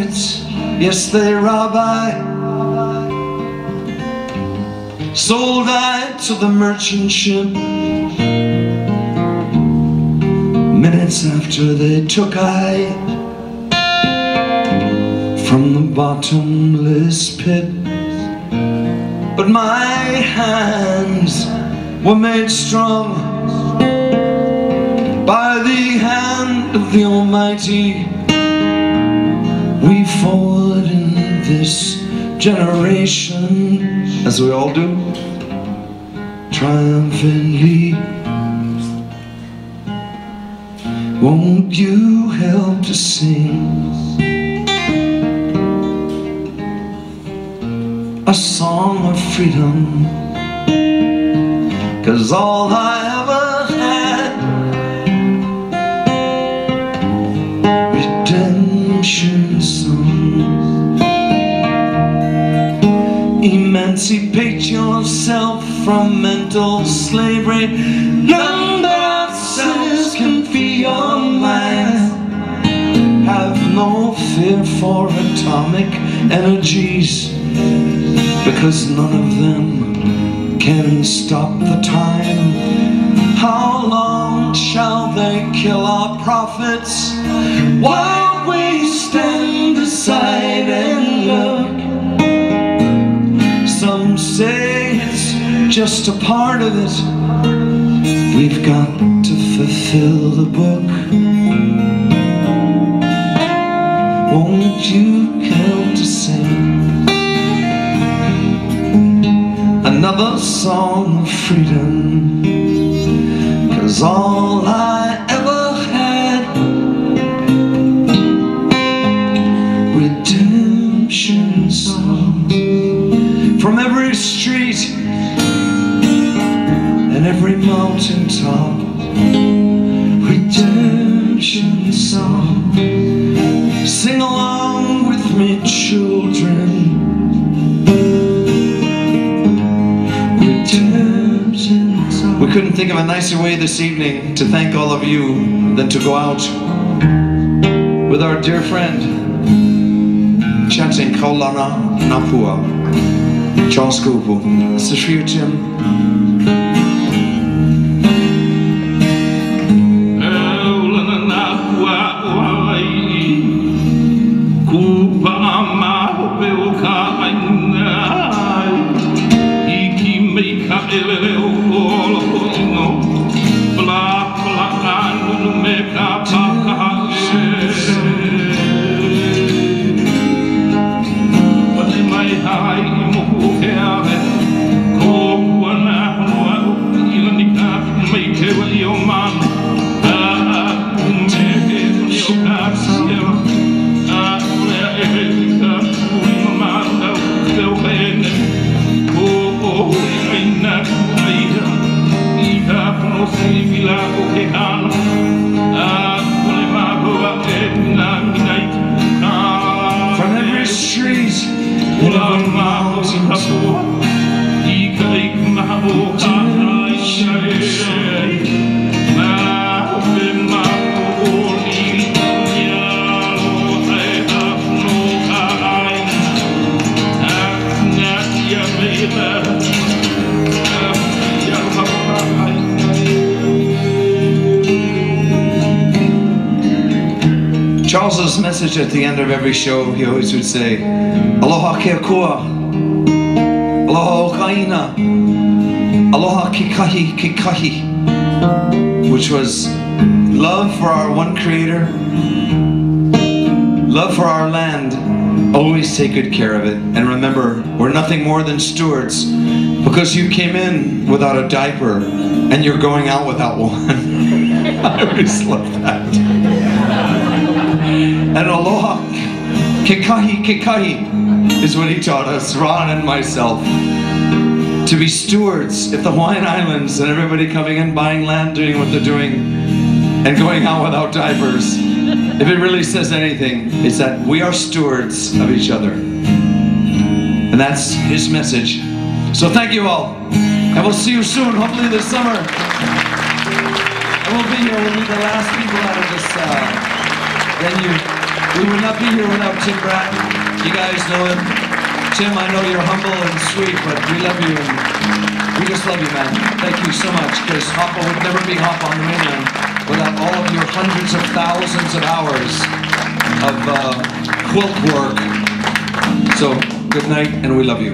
pockets. Yes, they rob I. Sold I to the merchant ship. Minutes after they took I from the bottomless pit. But my hands were made strong by the hand of the Almighty. We forward in this generation, as we all do, triumphantly. Won't you help to sing a song of freedom? 'Cause all I ever had, redemption songs. Emancipate yourself from mental slavery. None but ourselves can free your mind. Have no fear for atomic energies, because none of them can stop the time. How long shall they kill our prophets while we stand aside and look? Some say it's just a part of it. We've got to fulfill the book. Won't you help to sing another song of freedom? 'Cause all I ever had, redemption songs. From every street and every mountain top, redemption songs. Sing along with me, children. We couldn't think of a nicer way this evening to thank all of you than to go out with our dear friend chanting Kuala'au Napua, Charles Kupu. This is for you, Tim. From every street and every mountain top, Charles's message at the end of every show, he always would say, Aloha ke kua, Aloha o kaina, Aloha ke kahi, which was love for our one creator, love for our land, always take good care of it. And remember, we're nothing more than stewards, because you came in without a diaper and you're going out without one. I always love that. And aloha, ke kahi is what he taught us, Ron and myself, to be stewards. If the Hawaiian Islands and everybody coming in, buying land, doing what they're doing, and going out without diapers, if it really says anything, it's that we are stewards of each other. And that's his message. So thank you all, and we'll see you soon, hopefully this summer. And we'll be here, we'll be the last people out of this venue. We would not be here without Tim Bratton. You guys know him. Tim, I know you're humble and sweet, but we love you and we just love you, man. Thank you so much, because Hapa would never be Hapa on the mainland without all of your hundreds of thousands of hours of quilt work. So, good night, and we love you.